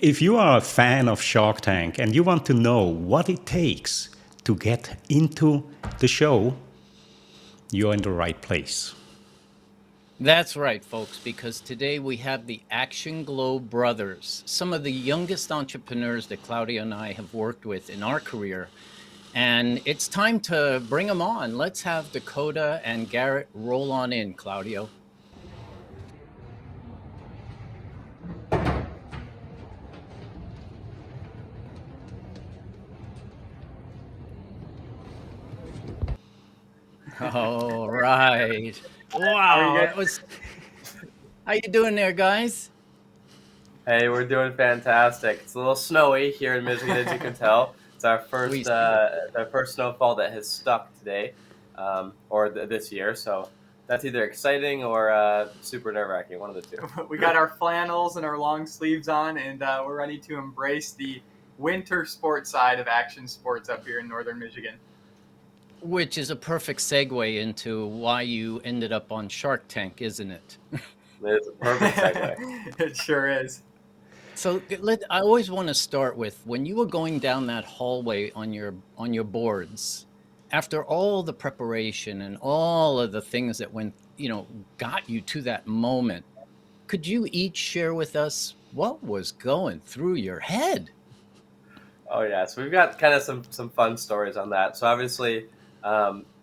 If you are a fan of Shark Tank and you want to know what it takes to get into the show, you're in the right place. That's right, folks, because today we have the ActionGlow Brothers, some of the youngest entrepreneurs that Claudia and I have worked with in our career. And it's time to bring them on. Let's have Dakota and Garrett roll on in, Claudio. All right. How are you Wow, guys? that was how you doing there, guys? Hey, we're doing fantastic. It's a little snowy here in Michigan, as you can tell. It's We see. our first snowfall that has stuck today, or this year. So that's either exciting or super nerve-wracking. One of the two. We got our flannels and our long sleeves on, and we're ready to embrace the winter sports side of action sports up here in northern Michigan. Which is a perfect segue into why you ended up on Shark Tank, isn't it? It's a perfect segue. It sure is. So I always want to start with when you were going down that hallway on your boards, after all the preparation and all of the things that got you to that moment. Could you each share with us what was going through your head? Oh yeah, so we've got kind of some fun stories on that. So obviously,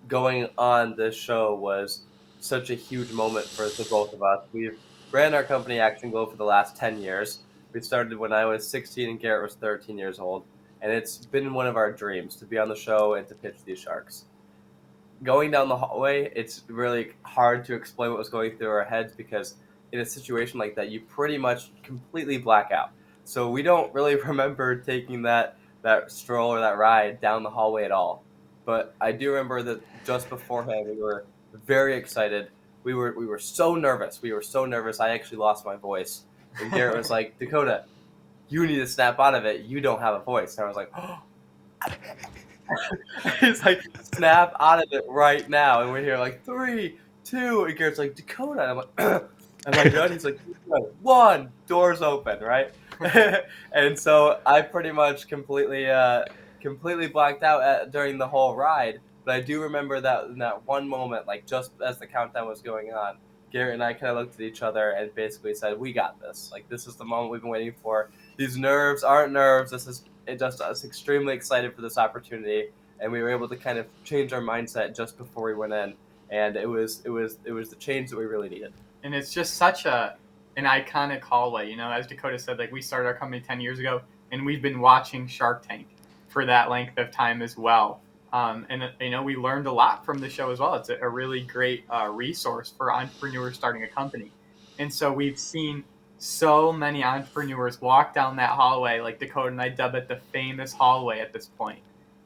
going on this show was such a huge moment for the both of us. We've ran our company ActionGlow for the last 10 years. We started when I was 16 and Garrett was 13 years old, and it's been one of our dreams to be on the show and to pitch these sharks. Going down the hallway, it's really hard to explain what was going through our heads because in a situation like that, you pretty much completely black out. So we don't really remember taking that stroll or that ride down the hallway at all. But I do remember that just beforehand, we were very excited. We were so nervous. We were so nervous. I actually lost my voice. And Garrett was like, Dakota, you need to snap out of it. You don't have a voice. And I was like, oh. He's like, snap out of it right now. And we're here like 3, 2. And Garrett's like, Dakota. And I'm like, am I good? He's like, 1, doors open, right? And so I pretty much completely blacked out during the whole ride. But I do remember that in that one moment, like just as the countdown was going on, Garrett and I kind of looked at each other and basically said, "We got this. Like this is the moment we've been waiting for. These nerves aren't nerves. This is it. Just us extremely excited for this opportunity." And we were able to kind of change our mindset just before we went in, and it was the change that we really needed. And it's just such an iconic hallway. As Dakota said, like we started our company 10 years ago, and we've been watching Shark Tank for that length of time as well. And we learned a lot from the show as well. It's a really great resource for entrepreneurs starting a company. And so we've seen so many entrepreneurs walk down that hallway, like Dakota and I dub it the famous hallway at this point.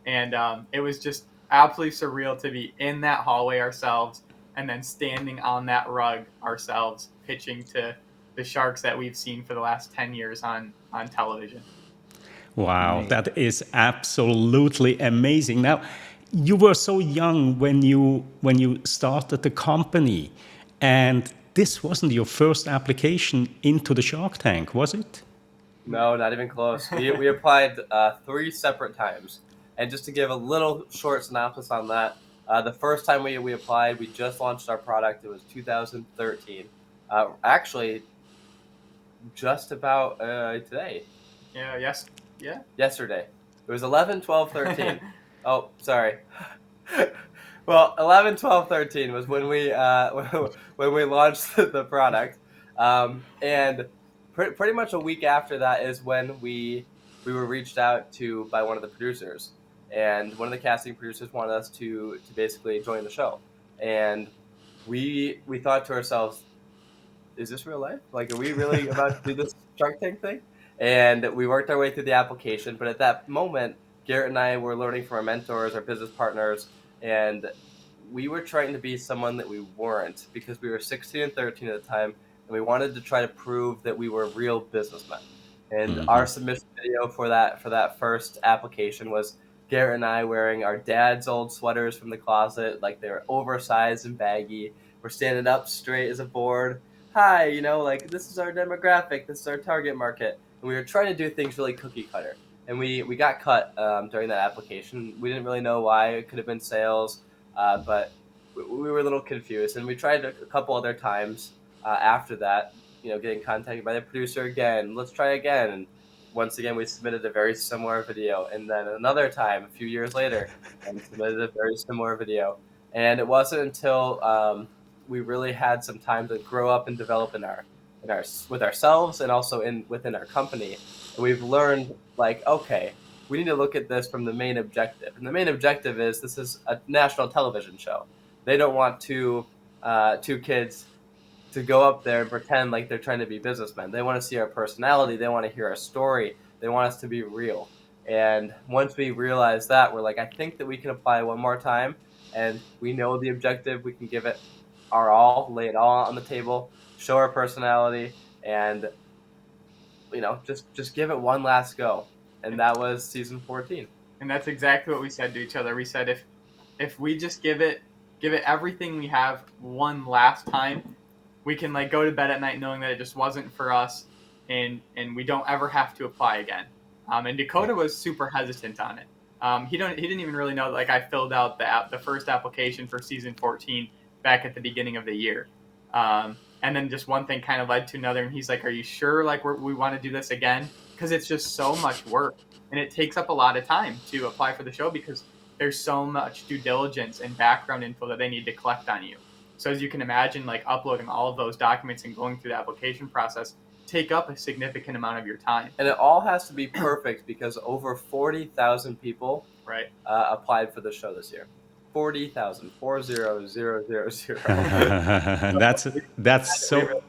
And it was just absolutely surreal to be in that hallway ourselves and then standing on that rug ourselves, pitching to the sharks that we've seen for the last 10 years on television. Wow, Amazing. that is absolutely amazing. Now, you were so young when you started the company, and this wasn't your first application into the Shark Tank, was it? No, not even close. We applied 3 separate times. And just to give a little short synopsis on that, the first time we applied, we just launched our product. It was 2013. Actually, just about today, Yeah, yes. Yeah. yesterday. It was 11, 12, 13. Oh, sorry. Well, 11, 12, 13 was when we when we launched the product, and pretty much a week after that is when we were reached out to by one of the producers, and one of the casting producers wanted us to basically join the show, and we thought to ourselves, is this real life? Like, are we really about to do this Shark Tank thing? And we worked our way through the application. But at that moment, Garrett and I were learning from our mentors, our business partners, and we were trying to be someone that we weren't because we were 16 and 13 at the time, and we wanted to try to prove that we were real businessmen. And our submission video for that first application was Garrett and I wearing our dad's old sweaters from the closet, like they were oversized and baggy. We're standing up straight as a board. Hi, like this is our demographic, this is our target market. and we were trying to do things really cookie cutter. And we got cut during that application. We didn't really know why. It could have been sales, but we were a little confused. And we tried a couple other times after that, getting contacted by the producer again. Let's try again. And once again, we submitted a very similar video. And then another time, a few years later, and submitted a very similar video. And it wasn't until we really had some time to grow up and develop with ourselves and also within our company. And we've learned, like, okay, we need to look at this from the main objective. And the main objective is this is a national television show. They don't want two kids to go up there and pretend like they're trying to be businessmen. They want to see our personality. They want to hear our story. They want us to be real. And once we realize that, we're like, I think that we can apply one more time. And we know the objective. We can give it our all, lay it all on the table, show our personality, and just give it one last go. And that was season 14. And that's exactly what we said to each other. We said if we just give it everything we have one last time, we can like go to bed at night knowing that it just wasn't for us, and we don't ever have to apply again. And Dakota was super hesitant on it. He didn't even really know. Like, I filled out the first application for season 14 back at the beginning of the year, and then just one thing kind of led to another. And he's like, "Are you sure? Like, we want to do this again? Because it's just so much work, and it takes up a lot of time to apply for the show because there's so much due diligence and background info that they need to collect on you. So as you can imagine, like uploading all of those documents and going through the application process take up a significant amount of your time. And it all has to be perfect because over 40,000 people applied for the show this year. 40,000, 40,000. That's so.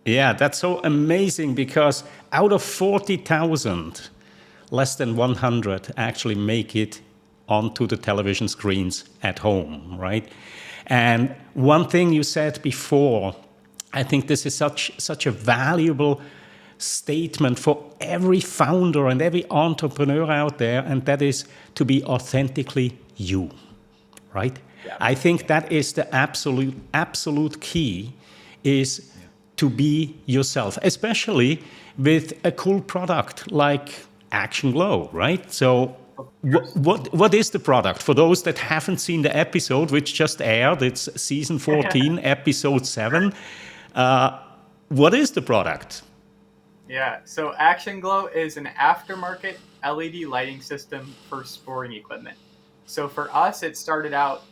Yeah, that's so amazing because out of 40,000, less than 100 actually make it onto the television screens at home, right? And one thing you said before, I think this is such a valuable statement for every founder and every entrepreneur out there, and that is to be authentically you, right? Yeah. I think that is the absolute key is to be yourself, especially with a cool product like ActionGlow, right? So what is the product? For those that haven't seen the episode, which just aired, it's season 14, episode 7. What is the product? Yeah, so ActionGlow is an aftermarket LED lighting system for sporting equipment. So for us, it started out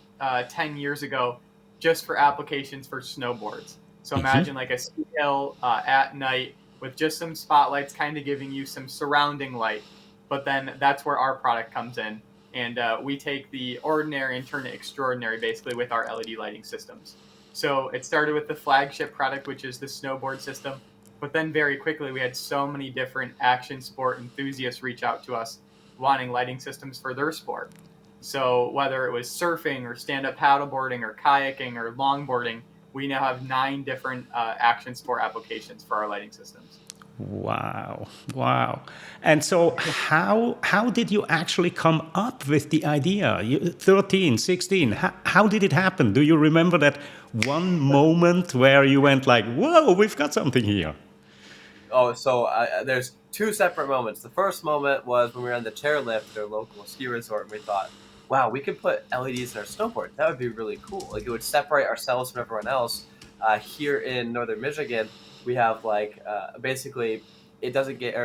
10 years ago just for applications for snowboards. So imagine like a ski hill at night with just some spotlights kind of giving you some surrounding light. But then that's where our product comes in. And we take the ordinary and turn it extraordinary basically with our LED lighting systems. So it started with the flagship product, which is the snowboard system. But then very quickly, we had so many different action sport enthusiasts reach out to us wanting lighting systems for their sport. So whether it was surfing or stand-up paddleboarding or kayaking or longboarding, we now have 9 different action sport applications for our lighting systems. Wow. And so how did you actually come up with the idea? 13, 16, how did it happen? Do you remember that one moment where you went like, whoa, we've got something here? Oh, so there's 2 separate moments. The first moment was when we were on the chairlift at our local ski resort, and we thought, wow, we could put LEDs in our snowboard. That would be really cool. Like, it would separate ourselves from everyone else. Here in northern Michigan, we have like basically it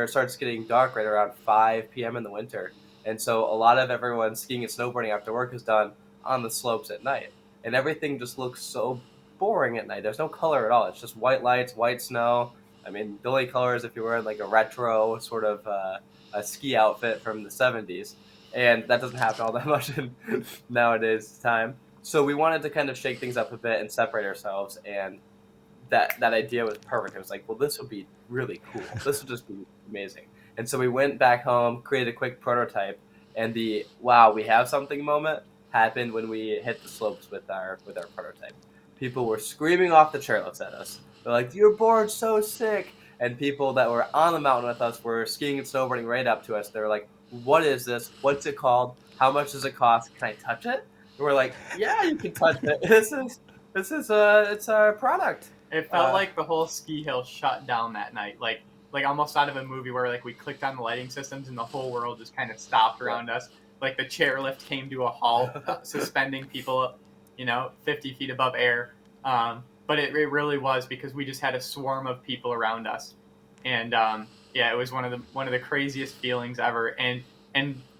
starts getting dark right around 5 p.m. in the winter, and so a lot of everyone skiing and snowboarding after work is done on the slopes at night, and everything just looks so boring at night. There's no color at all. It's just white lights, white snow. I mean, the only color is if you're wearing like a retro sort of a ski outfit from the 70s, and that doesn't happen all that much in nowadays time. So we wanted to kind of shake things up a bit and separate ourselves, and that idea was perfect. It was like, well, this would be really cool. This would just be amazing. And so we went back home, created a quick prototype, and the wow, we have something moment happened when we hit the slopes with our prototype. People were screaming off the chairlifts at us. They're like, your board's so sick. And people that were on the mountain with us were skiing and snowboarding right up to us. They were like, what is this? What's it called? How much does it cost? Can I touch it? And we're like, yeah, you can touch it. It's our product. It felt like the whole ski hill shut down that night. Like like almost out of a movie where like we clicked on the lighting systems and the whole world just kind of stopped around us. Like the chairlift came to a halt, suspending people, 50 feet above air. But it really was because we just had a swarm of people around us, and yeah, it was one of the craziest feelings ever. And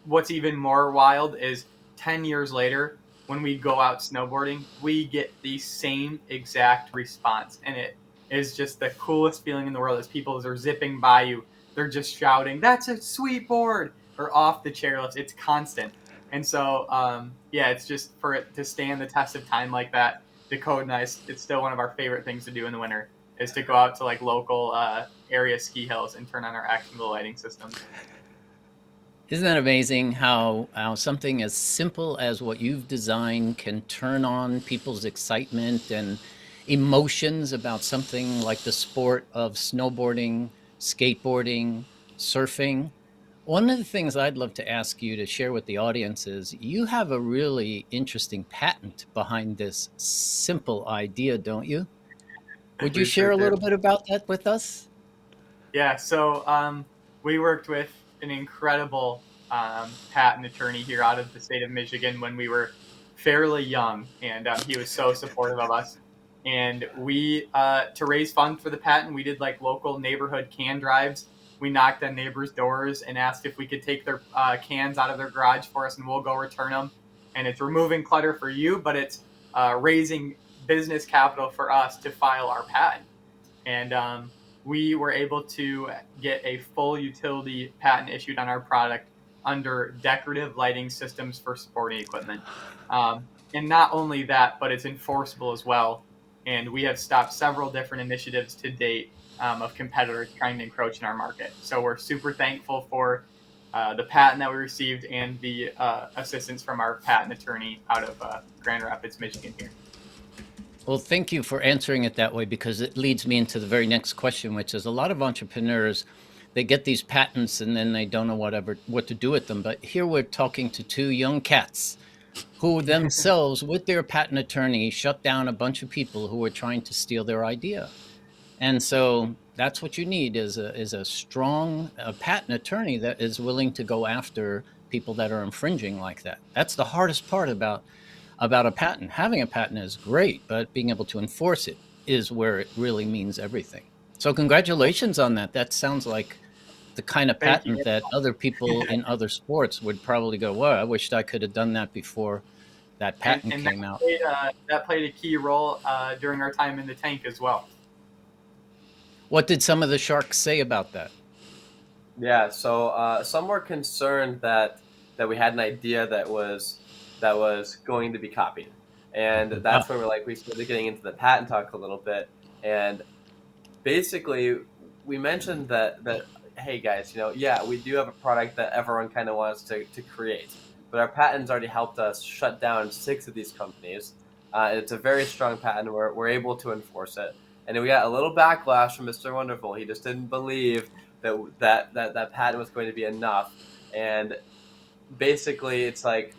what's even more wild is 10 years later, when we go out snowboarding, we get the same exact response, and it is just the coolest feeling in the world. As people are zipping by you, they're just shouting, "That's a sweet board!" or off the chairlifts. It's constant. And so, yeah, it's just for it to stand the test of time like that. Dakota and I, it's still one of our favorite things to do in the winter is to go out to like local area ski hills and turn on our ActionGlow lighting systems. Isn't that amazing how something as simple as what you've designed can turn on people's excitement and emotions about something like the sport of snowboarding, skateboarding, surfing? One of the things I'd love to ask you to share with the audience is you have a really interesting patent behind this simple idea, don't you? Would you We share sure a do. little bit about that with us? Yeah, so we worked with an incredible patent attorney here out of the state of Michigan when we were fairly young, and he was so supportive of us. And we, to raise funds for the patent, we did like local neighborhood can drives. We knocked on neighbors' doors and asked if we could take their cans out of their garage for us, and we'll go return them. And it's removing clutter for you, but it's raising business capital for us to file our patent. And we were able to get a full utility patent issued on our product under decorative lighting systems for sporting equipment. And not only that, but it's enforceable as well. And we have stopped several different initiatives to date of competitors trying to encroach in our market. So we're super thankful for the patent that we received and the assistance from our patent attorney out of Grand Rapids, Michigan here. Well, thank you for answering it that way, because it leads me into the very next question, which is a lot of entrepreneurs, they get these patents and then they don't know what to do with them. But here we're talking to two young cats who themselves, with their patent attorney, shut down a bunch of people who were trying to steal their idea. And so that's what you need is a strong patent attorney that is willing to go after people that are infringing like that. That's the hardest part about a patent. Having a patent is great, but being able to enforce it is where it really means everything. So congratulations on that. That sounds like the kind of Thank you. patent that other people in other sports would probably go, "Well, I wished I could have done that before that patent And came out." that played a key role during our time in the tank as well. What did some of the sharks say about that? Yeah, so some were concerned that we had an idea that was going to be copied, and that's where we started getting into the patent talk a little bit. And basically, we mentioned that hey guys, yeah, we do have a product that everyone kind of wants to create, but our patents already helped us shut down 6 of these companies. It's a very strong patent. We're able to enforce it, and we got a little backlash from Mr. Wonderful. He just didn't believe that patent was going to be enough. And basically, it's like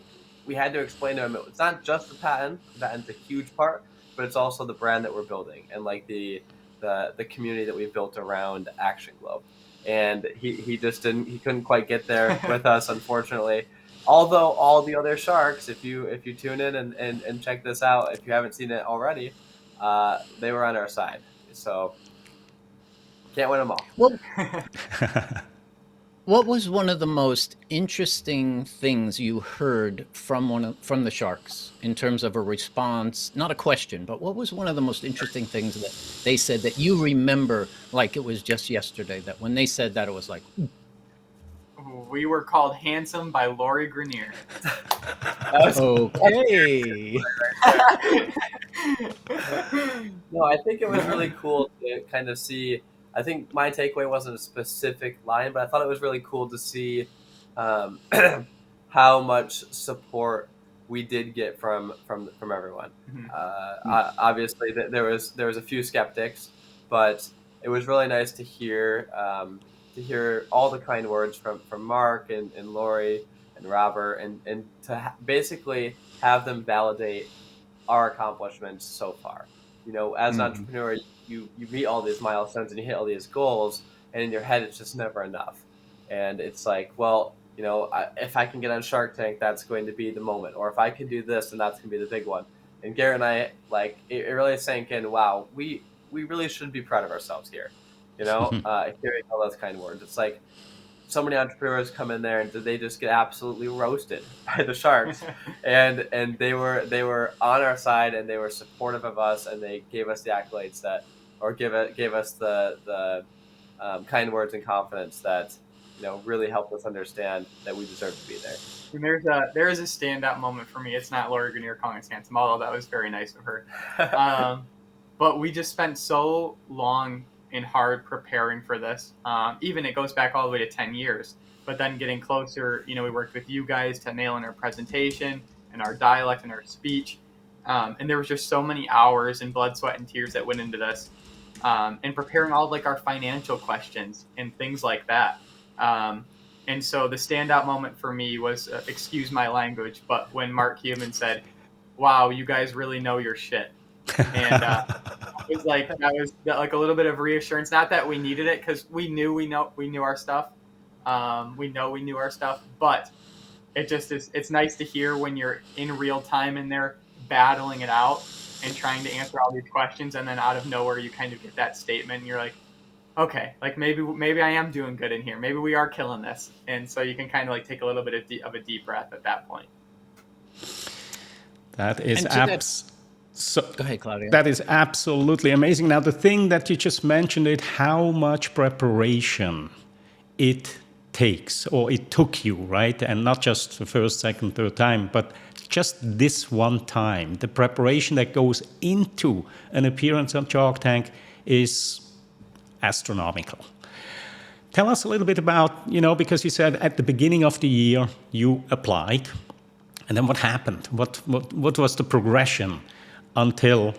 we had to explain to him it's not just the patent. The patent's a huge part, but it's also the brand that we're building and like the community that we've built around ActionGlow. And he just couldn't quite get there with us, unfortunately. Although all the other sharks, if you tune in and check this out, if you haven't seen it already, they were on our side. So can't win them all. Well, what was one of the most interesting things you heard from the sharks in terms of a response? Not a question, but what was one of the most interesting things that they said that you remember like it was just yesterday? That when they said that, it was like, We were called handsome by Lori Grenier. okay. No, I think it was really cool to kind of see. I think my takeaway wasn't a specific line, but I thought it was really cool to see um, how much support we did get from everyone. Obviously, there was a few skeptics, but it was really nice to hear all the kind words from Mark and Lori and Robert, and to basically have them validate our accomplishments so far. As an entrepreneur, you meet all these milestones and you hit all these goals, and in your head it's just never enough. And it's like, well, if I can get on Shark Tank, that's going to be the moment, or if I can do this, then that's going to be the big one. And Garrett and I, like, it really sank in. Wow, we really should be proud of ourselves here. Hearing all those kind of words, it's like so many entrepreneurs come in there and they just get absolutely roasted by the sharks, and they were on our side, and they were supportive of us, and they gave us the accolades or gave us the kind words and confidence that really helped us understand that we deserve to be there. And there is a standout moment for me. It's not Laura Grenier calling us handsome, although that was very nice of her. But we just spent so long and hard preparing for this. Even it goes back all the way to 10 years. But then getting closer, we worked with you guys to nail in our presentation and our dialect and our speech. And there was just so many hours and blood, sweat, and tears that went into this. And preparing all of like our financial questions and things like that. And so the standout moment for me was, excuse my language, but when Mark Cuban said, "Wow, you guys really know your shit," and it was like that was like a little bit of reassurance. Not that we needed it, because we knew our stuff. We knew our stuff, but it just is. It's nice to hear when you're in real time in there battling it out and trying to answer all these questions, and then out of nowhere you kind of get that statement, and you're like, okay, like maybe I am doing good in here. Maybe we are killing this. And so you can kind of like take a little bit of a deep breath at that point. That is Go ahead, Claudia. That is absolutely amazing. Now, the thing that you just mentioned, how much preparation it takes, or it took you, right? And not just the first, second, third time, but just this one time. The preparation that goes into an appearance on Shark Tank is astronomical. Tell us a little bit about, because you said at the beginning of the year you applied, and then what happened? What was the progression until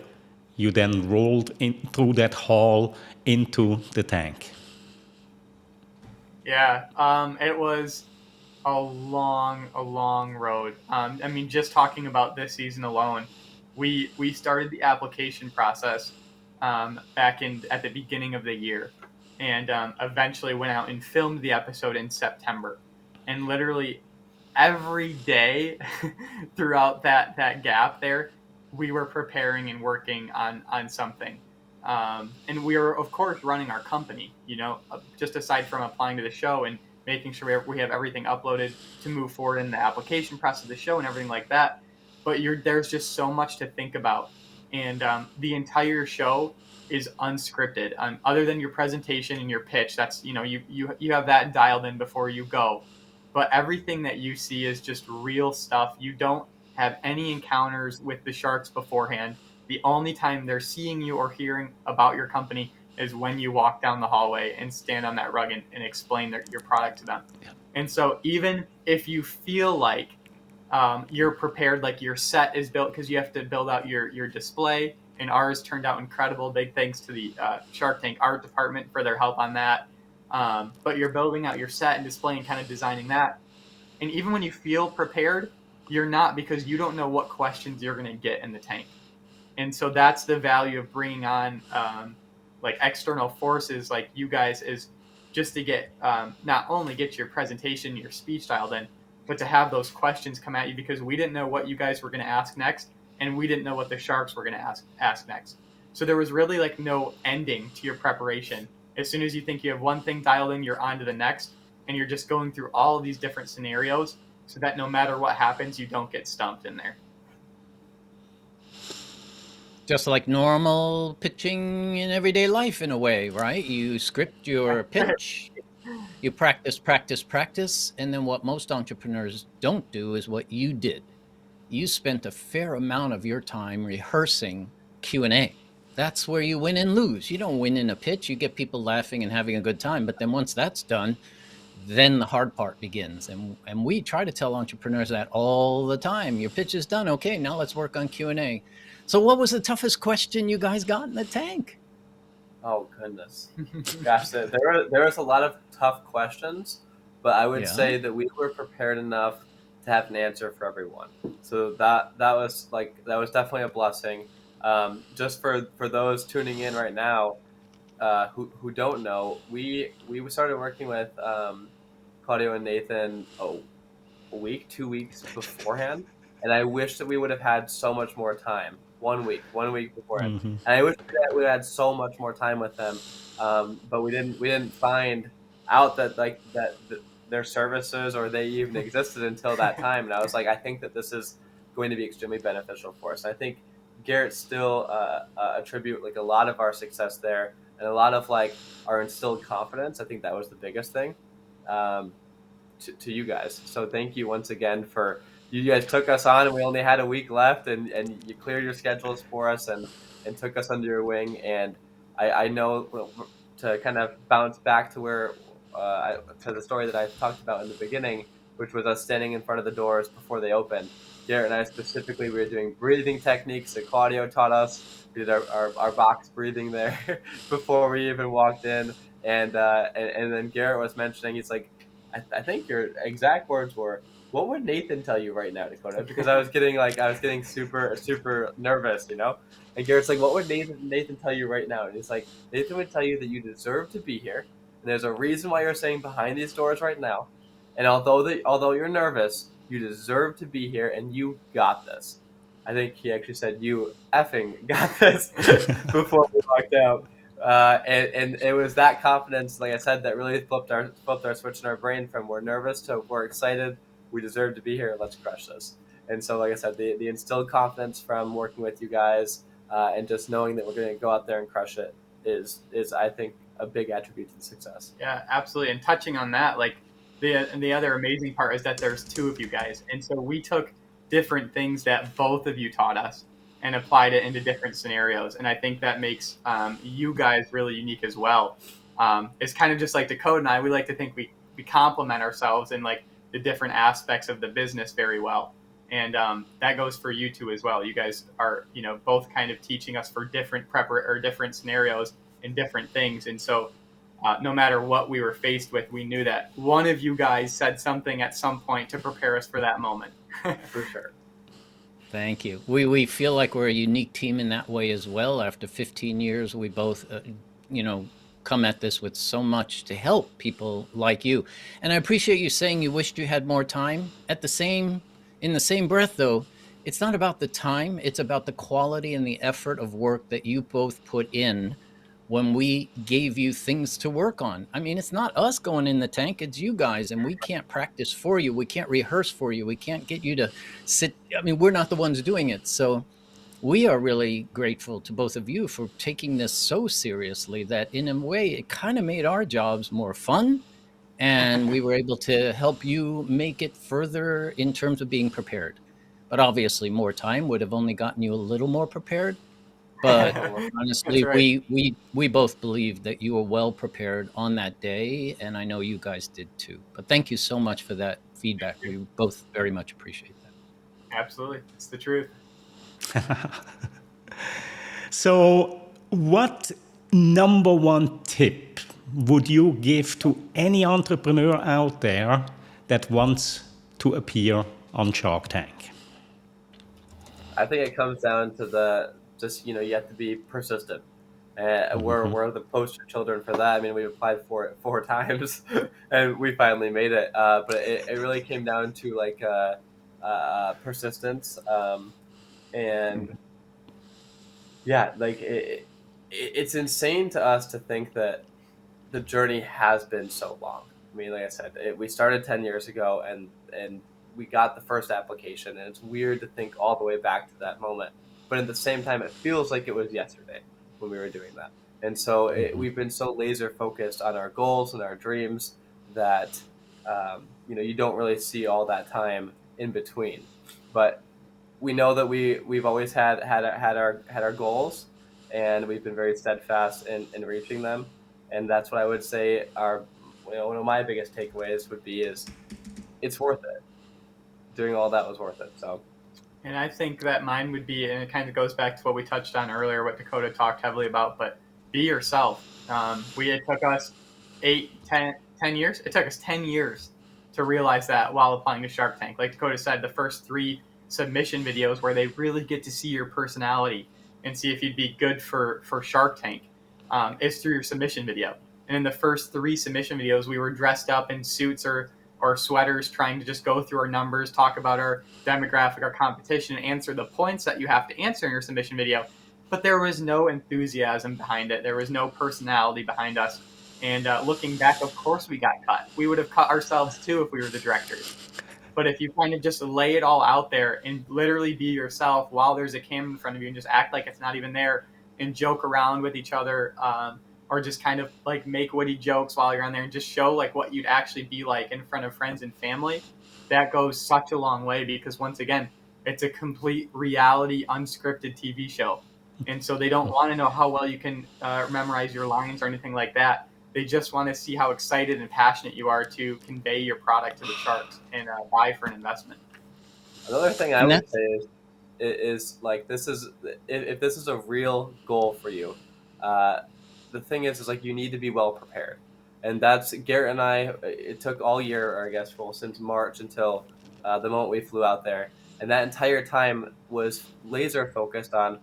you then rolled in through that hall into the tank? Yeah, it was a long road. I mean, just talking about this season alone, we started the application process back at the beginning of the year, and eventually went out and filmed the episode in September. And literally every day throughout that gap there, we were preparing and working on something. And we were, of course, running our company, just aside from applying to the show and making sure we have everything uploaded to move forward in the application process of the show and everything like that. But there's just so much to think about. And the entire show is unscripted. Other than your presentation and your pitch, that's, you have that dialed in before you go. But everything that you see is just real stuff. You don't have any encounters with the sharks beforehand. The only time they're seeing you or hearing about your company is when you walk down the hallway and stand on that rug and explain your product to them. Yeah. And so even if you feel like you're prepared, like your set is built, because you have to build out your display, and ours turned out incredible. Big thanks to the Shark Tank art department for their help on that. But you're building out your set and display and kind of designing that. And even when you feel prepared, you're not, because you don't know what questions you're going to get in the tank. And so that's the value of bringing on like external forces like you guys, is just to get not only get your presentation, your speech dialed in, but to have those questions come at you, because we didn't know what you guys were going to ask next, and we didn't know what the sharks were going to ask next. So there was really like no ending to your preparation. As soon as you think you have one thing dialed in, you're on to the next, and you're just going through all of these different scenarios so that no matter what happens, you don't get stumped in there. Just like normal pitching in everyday life, in a way, right? You script your pitch, you practice, and then what most entrepreneurs don't do is what you did. You spent a fair amount of your time rehearsing Q&A. That's where you win and lose. You don't win in a pitch. You get people laughing and having a good time. But then once that's done, then the hard part begins. And we try to tell entrepreneurs that all the time. Your pitch is done. Okay, now let's work on Q&A. So what was the toughest question you guys got in the tank? Oh, goodness. Gosh, there was a lot of tough questions, but I would say that we were prepared enough to have an answer for everyone. So that was definitely a blessing. Just for those tuning in right now, who don't know, we started working with Claudio and Nathan a week, 2 weeks beforehand, and I wish that we would have had so much more time. 1 week beforehand, and I wish that we had so much more time with them, but we didn't. We didn't find out that their services or they even existed until that time. And I was like, I think that this is going to be extremely beneficial for us. I think Garrett still attribute like a lot of our success there and a lot of like our instilled confidence. I think that was the biggest thing. Um, to you guys. So thank you once again for you guys took us on and we only had a week left and you cleared your schedules for us and took us under your wing. And I know to kind of bounce back to where to the story that I talked about in the beginning, which was us standing in front of the doors before they opened. Garrett and I specifically, we were doing breathing techniques that Claudio taught us. We did our box breathing there before we even walked in. And then Garrett was mentioning, he's like, I think your exact words were, "What would Nathan tell you right now, Dakota?" Because I was getting super nervous, you know. And Garrett's like, "What would Nathan tell you right now?" And he's like, "Nathan would tell you that you deserve to be here, and there's a reason why you're staying behind these doors right now. And although you're nervous, you deserve to be here, and you got this." I think he actually said, "You effing got this," before we walked out. And it was that confidence, like I said, that really flipped our switch in our brain from we're nervous to we're excited. We deserve to be here. Let's crush this. And so, like I said, the instilled confidence from working with you guys and just knowing that we're going to go out there and crush it is I think a big attribute to the success. Yeah, absolutely. And touching on that, like the other amazing part is that there's two of you guys, and so we took different things that both of you taught us and applied it into different scenarios. And I think that makes you guys really unique as well. It's kind of just like Dakota and I, we like to think we complement ourselves in like the different aspects of the business very well. And that goes for you two as well. You guys are, both kind of teaching us for different different scenarios and different things. And so no matter what we were faced with, we knew that one of you guys said something at some point to prepare us for that moment. For sure. Thank you. We feel like we're a unique team in that way as well. After 15 years, we both, come at this with so much to help people like you. And I appreciate you saying you wished you had more time. In the same breath, though, it's not about the time. It's about the quality and the effort of work that you both put in when we gave you things to work on. I mean, it's not us going in the tank, it's you guys, and we can't practice for you. We can't rehearse for you. We can't get you to sit. I mean, we're not the ones doing it. So we are really grateful to both of you for taking this so seriously that in a way it kind of made our jobs more fun. And we were able to help you make it further in terms of being prepared. But obviously more time would have only gotten you a little more prepared. But honestly, right. we both believe that you were well prepared on that day, and I know you guys did too. But thank you so much for that feedback. We both very much appreciate that. Absolutely. It's the truth. So, what number one tip would you give to any entrepreneur out there that wants to appear on Shark Tank? I think it comes down to you have to be persistent. We're the poster children for that. I mean, we applied for it 4 times, and we finally made it. But it really came down to like persistence, and yeah, like it's insane to us to think that the journey has been so long. I mean, like I said, we started 10 years ago, and we got the first application, and it's weird to think all the way back to that moment. But at the same time, it feels like it was yesterday when we were doing that. And so we've been so laser focused on our goals and our dreams that you don't really see all that time in between. But we know that we've always had our goals, and we've been very steadfast in reaching them. And that's what I would say one of my biggest takeaways would be is it's worth it. Doing all that was worth it. So. And I think that mine would be, and it kind of goes back to what we touched on earlier, what Dakota talked heavily about, but be yourself. It took us 10 years. It took us 10 years to realize that while applying to Shark Tank. Like Dakota said, the first 3 submission videos where they really get to see your personality and see if you'd be good for Shark Tank. is through your submission video. And in the first 3 submission videos, we were dressed up in suits or sweaters, trying to just go through our numbers, talk about our demographic, our competition, and answer the points that you have to answer in your submission video. But there was no enthusiasm behind it. There was no personality behind us. And looking back, of course we got cut. We would have cut ourselves too if we were the directors. But if you kind of just lay it all out there and literally be yourself while there's a camera in front of you and just act like it's not even there and joke around with each other, or just kind of like make witty jokes while you're on there and just show like what you'd actually be like in front of friends and family, that goes such a long way, because once again, it's a complete reality, unscripted TV show. And so they don't want to know how well you can memorize your lines or anything like that. They just want to see how excited and passionate you are to convey your product to the sharks and buy for an investment. Another thing I And would say is like, this is, if this is a real goal for you, the thing is like, you need to be well prepared. And that's Garrett and I, it took all year, or I guess, well, since March until the moment we flew out there. And that entire time was laser focused on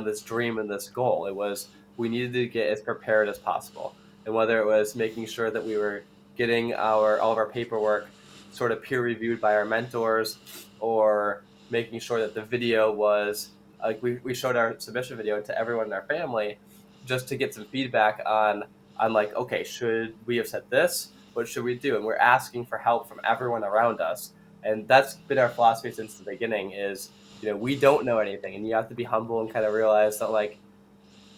this dream and this goal. It was, we needed to get as prepared as possible. And whether it was making sure that we were getting all of our paperwork sort of peer reviewed by our mentors, or making sure that the video was like, we showed our submission video to everyone in our family just to get some feedback on like, okay, should we have said this? What should we do? And we're asking for help from everyone around us. And that's been our philosophy since the beginning is, we don't know anything, and you have to be humble and kind of realize that like,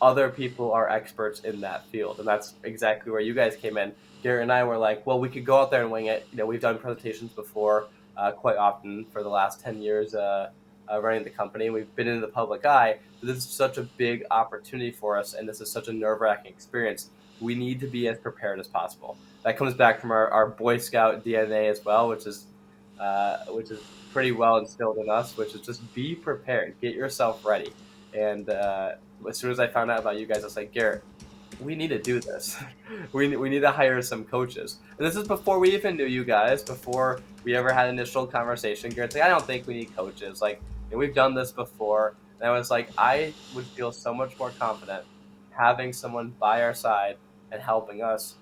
other people are experts in that field. And that's exactly where you guys came in. Garrett and I were like, well, we could go out there and wing it. We've done presentations before quite often for the last 10 years running the company. We've been in the public eye. But this is such a big opportunity for us, and this is such a nerve-wracking experience. We need to be as prepared as possible. That comes back from our Boy Scout DNA as well, which is pretty well instilled in us, which is just be prepared, get yourself ready. And as soon as I found out about you guys, I was like, Garrett, we need to do this. we need to hire some coaches. And this is before we even knew you guys, before we ever had an initial conversation. Garrett's like, I don't think we need coaches. Like, we've done this before. And I was like, I would feel so much more confident having someone by our side and helping us,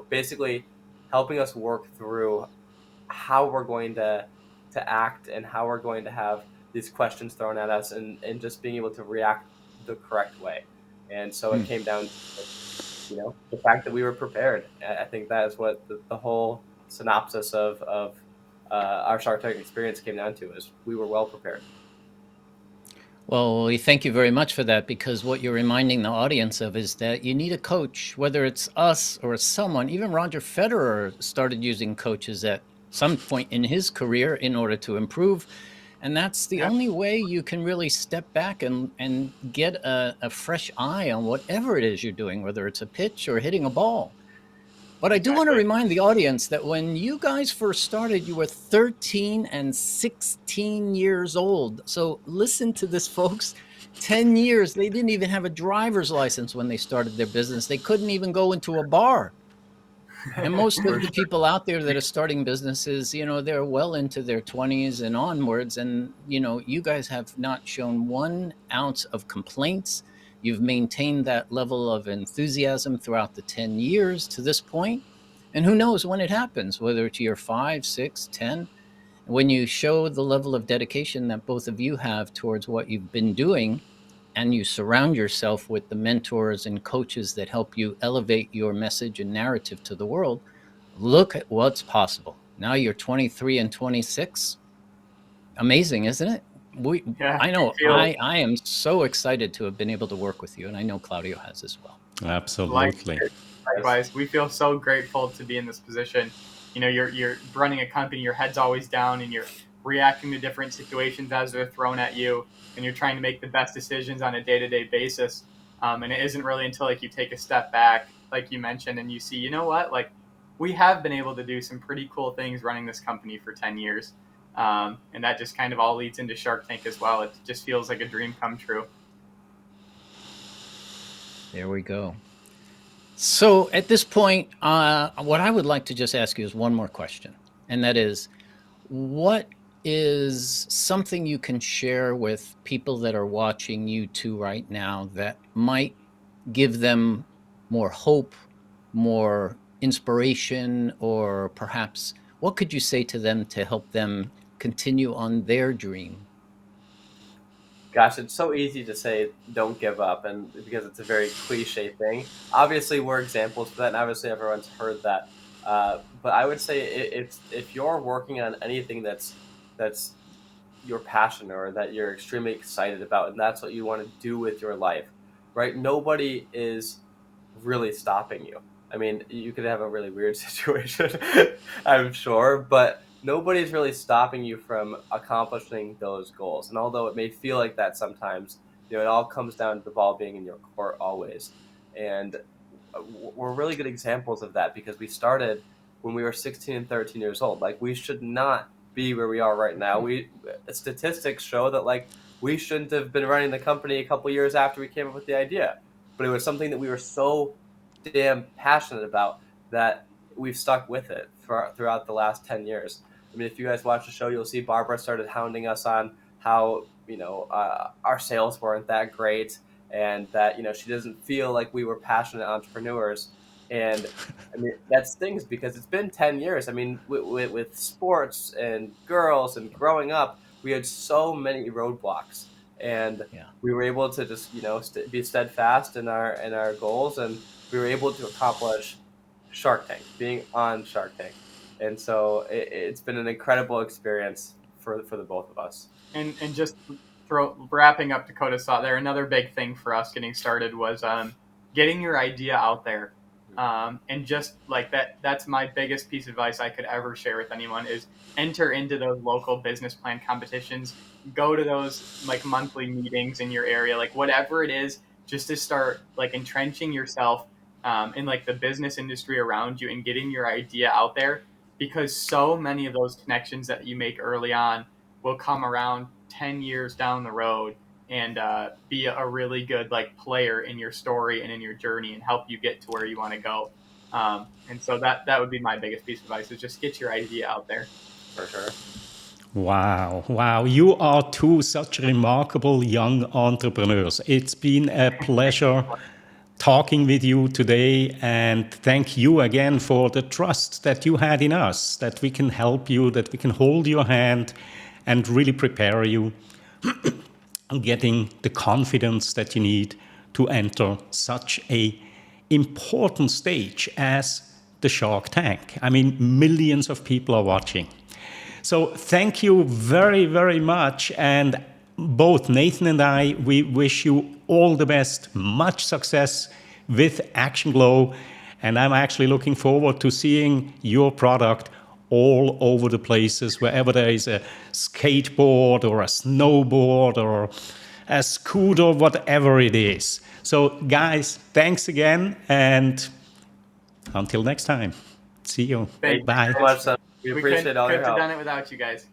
basically helping us work through how we're going to act and how we're going to have these questions thrown at us, and just being able to react the correct way. And so it came down to, the fact that we were prepared. I think that is what the whole synopsis of our Shark Tank experience came down to, is we were well prepared. Well, we thank you very much for that, because what you're reminding the audience of is that you need a coach, whether it's us or someone. Even Roger Federer started using coaches at some point in his career in order to improve. And that's the only way you can really step back and get a fresh eye on whatever it is you're doing, whether it's a pitch or hitting a ball. But I do want to remind the audience that when you guys first started, you were 13 and 16 years old. So listen to this, folks. 10 years. They didn't even have a driver's license when they started their business. They couldn't even go into a bar. And most of the people out there that are starting businesses, they're well into their 20s and onwards. And, you guys have not shown 1 ounce of complaints. You've maintained that level of enthusiasm throughout the 10 years to this point. And who knows when it happens, whether it's year 5, 6, 10. When you show the level of dedication that both of you have towards what you've been doing, and you surround yourself with the mentors and coaches that help you elevate your message and narrative to the world, look at what's possible. Now you're 23 and 26. Amazing, isn't it? I know I am so excited to have been able to work with you, and I know Claudio has as well. Absolutely. Likewise, we feel so grateful to be in this position. You're running a company, your head's always down, and you're reacting to different situations as they're thrown at you, and you're trying to make the best decisions on a day-to-day basis. And it isn't really until you take a step back, like you mentioned, and you see, you know what, we have been able to do some pretty cool things running this company for 10 years. And that just kind of all leads into Shark Tank as well. It just feels like a dream come true. There we go. So at this point, what I would like to just ask you is one more question. And that is, what is something you can share with people that are watching you two right now that might give them more hope, more inspiration, or perhaps what could you say to them to help them continue on their dream? Gosh, it's so easy to say don't give up, and because it's a very cliche thing. Obviously, we're examples for that, and obviously everyone's heard that. But I would say it's if you're working on anything that's your passion or that you're extremely excited about, and that's what you want to do with your life, right? Nobody is really stopping you. I mean, you could have a really weird situation, I'm sure, but nobody's really stopping you from accomplishing those goals. And although it may feel like that sometimes, it all comes down to the ball being in your court always. And we're really good examples of that because we started when we were 16 and 13 years old. Like, we should not be where we are right now. Statistics show that, like, we shouldn't have been running the company a couple years after we came up with the idea, but it was something that we were so damn passionate about that we've stuck with it throughout the last 10 years. I mean, if you guys watch the show, you'll see Barbara started hounding us on how, our sales weren't that great, and that, she doesn't feel like we were passionate entrepreneurs. And I mean, that stings because it's been 10 years. I mean, with sports and girls and growing up, we had so many roadblocks, and Yeah. we were able to just, be steadfast in our goals, and we were able to accomplish Shark Tank, being on Shark Tank. And so it's been an incredible experience for the both of us. And just wrapping up Dakota's thought there, another big thing for us getting started was getting your idea out there. And just like that's my biggest piece of advice I could ever share with anyone is enter into those local business plan competitions, go to those like monthly meetings in your area, like whatever it is, just to start like entrenching yourself in like the business industry around you and getting your idea out there, because so many of those connections that you make early on will come around 10 years down the road and be a really good like player in your story and in your journey and help you get to where you want to go. And so that would be my biggest piece of advice is just get your idea out there. For sure. Wow, wow. You are two such remarkable young entrepreneurs. It's been a pleasure talking with you today, and thank you again for the trust that you had in us, that we can help you, that we can hold your hand and really prepare you on getting the confidence that you need to enter such a important stage as the Shark Tank. I mean, millions of people are watching. So thank you very, very much. And both Nathan and I, we wish you all the best, much success with ActionGlow. And I'm actually looking forward to seeing your product all over the places, wherever there is a skateboard or a snowboard or a scooter, whatever it is. So guys, thanks again. And until next time, see you. Thank you Bye. So much. We We appreciate all your couldn't have help. done it without you guys.